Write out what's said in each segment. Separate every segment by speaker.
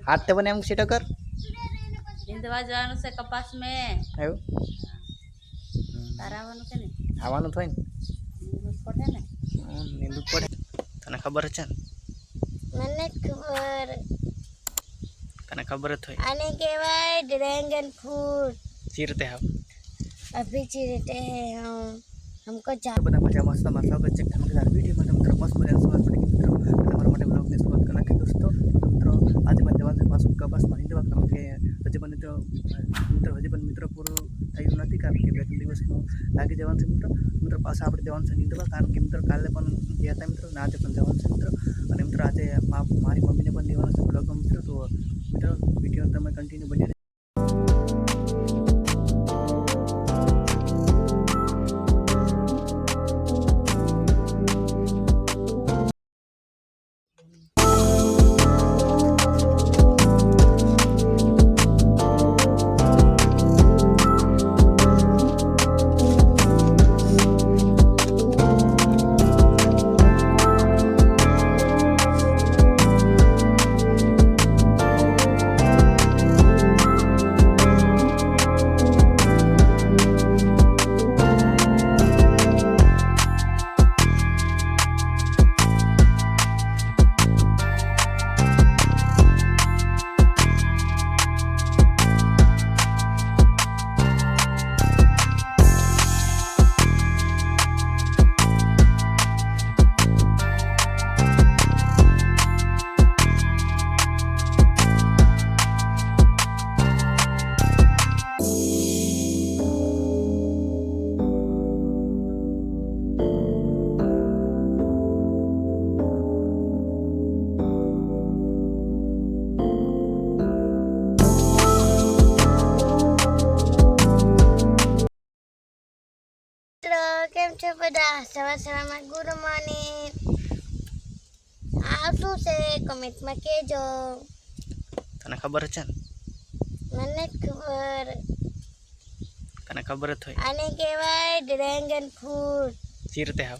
Speaker 1: हाथ ते बने सीटो कर
Speaker 2: निंदवा जवानु से कपास में
Speaker 1: आयो
Speaker 2: तारावानु के ने
Speaker 1: आवानु थोय
Speaker 2: नींदू पड़े ने
Speaker 1: नींदू पड़े तने खबर है
Speaker 3: મને ખબર
Speaker 1: कने खबर है थोय
Speaker 3: આને કહેવાય ड्रैगन फ्रूट
Speaker 1: चीरते हाव
Speaker 3: अभी चीरते हैं हमको
Speaker 1: બધા મજા મસ્ત સ્વાગત છે ધમાકેદાર વિડીયોમાં મિત્રો મસ્ત મજાની શરૂઆત કરી મિત્રો તમારા માટે બ્લોગની શરૂઆત કરી નાખી દોસ્તો મિત્રો આજે પણ જવાનું છે પાછું કપાસમાં નીંદવા કારણ કે હજી પણ મિત્રો પૂરું થયું નથી કારણ કે 2-3 દિવસનું લાગી જવાનું છે મિત્રો પાછા આપણે જવાનું છે નીંદવા કારણ કે મિત્રો કાલે પણ ગયા હતા મિત્રો અને આજે પણ જવાનું છે મિત્રો અને મિત્રો આજે મારી મમ્મીને પણ લેવાનું છે બ્લોગમાં મિત્રો તો મિત્રો વિડીયો તમે કન્ટિન્યુ બની
Speaker 3: કેમ છો બધા સવારમાં ગુડ મોર્નિંગ આવતું છે કમેન્ટમાં કહેજો
Speaker 1: તને ખબર છે
Speaker 3: મને ખબર
Speaker 1: કને ખબર है थोय
Speaker 3: આને કહેવાય ड्रैगन फ्रूट
Speaker 1: चीरते हाव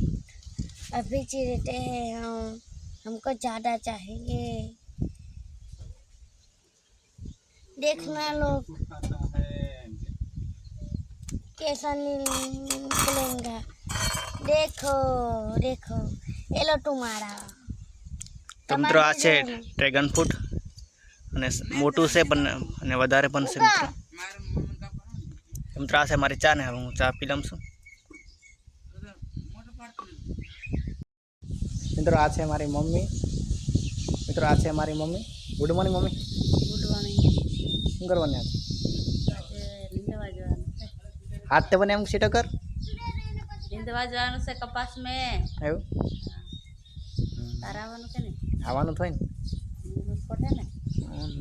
Speaker 3: अभी चीरते हैं हमको ज़्यादा चाहिए देखना लोग कैसा निकलेगा देखो देखो ये लो तुम्हारा
Speaker 1: તો મિત્રો આ છે ડ્રેગન ફ્રૂટ અને મોટું છે પણ અને વધારે પણ છે મિત્રો આ છે મારી ચા ને હવે હું ચા પી લઉં છું મિત્રો આ છે મારી મમ્મી મિત્રો આ છે મારી mummy good morning mummy
Speaker 2: good morning
Speaker 1: શું કરવાની આજે
Speaker 2: निंदवा जवानु
Speaker 1: હાથ તે બને सीटो कर
Speaker 2: निंदवा जवानु से कपास में
Speaker 1: आयो
Speaker 2: तारावानु के ने
Speaker 1: આવાનું થોય
Speaker 2: नींदू पड़े ने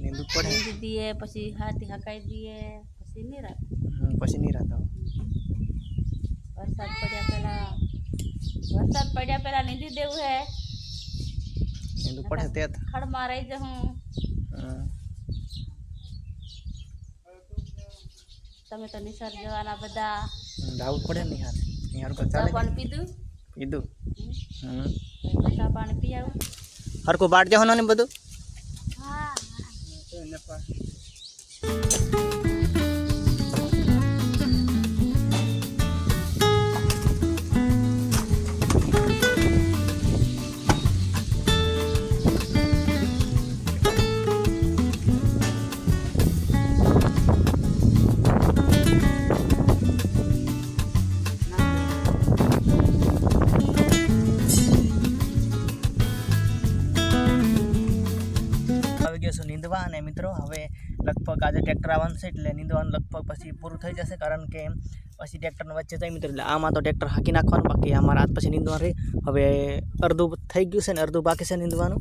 Speaker 1: નીંદુ પડે
Speaker 2: नींद दिए पछी हाथी हकाई दिए पछी नहीं रात
Speaker 1: પછી નહીં રહેતા
Speaker 2: वरसाद पड़ा पहला नींदी देव है
Speaker 1: નીંદુ પડે તે
Speaker 2: खड़ माराई जहूँ तमे तो निसर जवाना बदा
Speaker 1: ધાવું પડે નિહાર કો
Speaker 2: चा
Speaker 1: ચાલે
Speaker 2: पानी पीधु
Speaker 1: કીધું
Speaker 2: चा पानी पियाऊ
Speaker 1: હરકો બાટ દેવાનો ને બધું
Speaker 3: हाँ
Speaker 1: આવી ગયો છું નીંદવા અને મિત્રો હવે લગભગ આજે ટ્રેક્ટર આવવાનું છે એટલે નીંદવાનું લગભગ પછી પૂરું થઈ જશે કારણ કે પછી ટ્રેક્ટરનો વચ્ચે જાય મિત્રો એટલે આમાં તો ટ્રેક્ટર હાંકી નાખવાનું બાકી અમારા હાથ પછી નીંદવાનું રહી હવે અડધું થઈ ગયું છે ને અડધું બાકી છે નીંદવાનું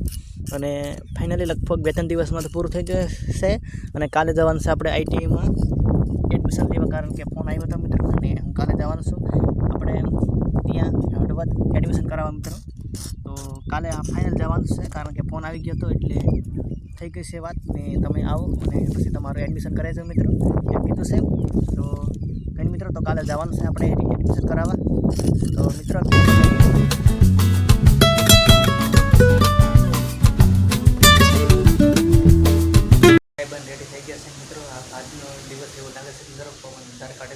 Speaker 1: અને ફાઇનલી લગભગ 2-3 દિવસમાં તો પૂરું થઈ જશે અને કાલે જવાનું છે આપણે આઈટીઆઈમાં એડમિશન લેવા કારણ કે ફોન આવ્યો હતો મિત્રો અને હું કાલે જવાનું છું આપણે ત્યાં હળવદ એડમિશન કરાવવા મિત્રો તો કાલે આ ફાઇનલ જવાનું છે કારણ કે ફોન આવી ગયો હતો એટલે થઈ ગઈ છે વાત ને તમે આવો અને પછી તમારું એડમિશન કરાવી દો મિત્રો એમ કીધું છે તો કંઈ મિત્રો તો કાલે જવાનું છે આપણે એડમિશન કરાવવા તો મિત્રો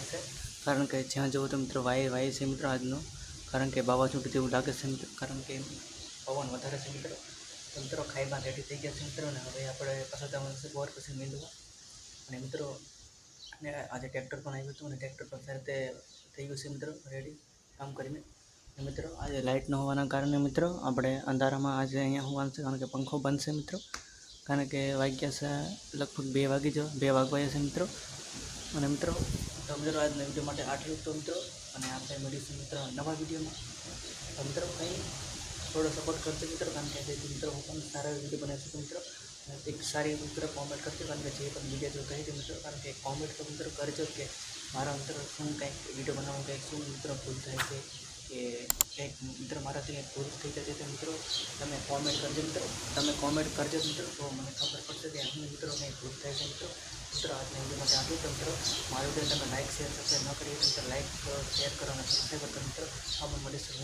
Speaker 1: લાગે છે, કારણ કે જ્યાં જવો તો મિત્રો વાય છે મિત્રો આજનો, કારણ કે વાવાઝોડું જેવું લાગે છે મિત્રો, કારણ કે પવન વધારે છે મિત્રો. તો મિત્રો ખાઈમાં રેડી થઈ ગયા છે મિત્રો, અને હવે આપણે પાછા જવાનું છે બોર પછી મીંડવા. અને મિત્રો અને આજે ટ્રેક્ટર પણ આવ્યું હતું, અને ટ્રેક્ટર પણ સારી રીતે થઈ ગયું છે મિત્રો રેડી કામ કરીને. અને મિત્રો આજે લાઇટ ન હોવાના કારણે મિત્રો આપણે અંધારામાં આજે અહીંયા હોવાનું છે, કારણ કે પંખો બંધ છે મિત્રો, કારણ કે વાગ્યા છે લગભગ 2 વાગવા છે મિત્રો. અને મિત્રો તો મિત્રો આજના વિડીયો માટે આટલું જ તો મિત્રો, અને આપણે મળીશું મિત્રો નવા વિડીયોમાં. તો મિત્રો કંઈ થોડો સપોર્ટ કરજો મિત્રો, કારણ કે જેથી મિત્રો હું પણ સારા વિડીયો બનાવી શકું મિત્રો. અને એક સારી મિત્રો કોમેન્ટ કરજો, કારણ કે જે પણ વિડીયો જો કહી દે મિત્રો, કારણ કે કોમેન્ટ તો મિત્રો કરજો કે મારા મિત્રો શું કંઈક વિડીયો બનાવવાનું કંઈક શું મિત્રો ભૂલ થાય છે, કે કંઈક મિત્રો મારાથી કંઈક ભૂલ થઈ જતી તો મિત્રો તમે કોમેન્ટ કરજો મિત્રો. તમે કોમેન્ટ કરજો મિત્રો, તો મને ખબર પડશે કે હું મિત્રો કંઈક ભૂલ થાય છે મિત્રો. મિત્રો આજના વિડીયો માટે આટલું. તો મિત્રો મારો વિડીયો તમે લાઈક શેર સબસ્ક્રાઈબ ન કરી તો મિત્રો લાઈક શેર કરો અને સબસ્ક્રાઈબ કરો મિત્રો. આપણે મળીશું.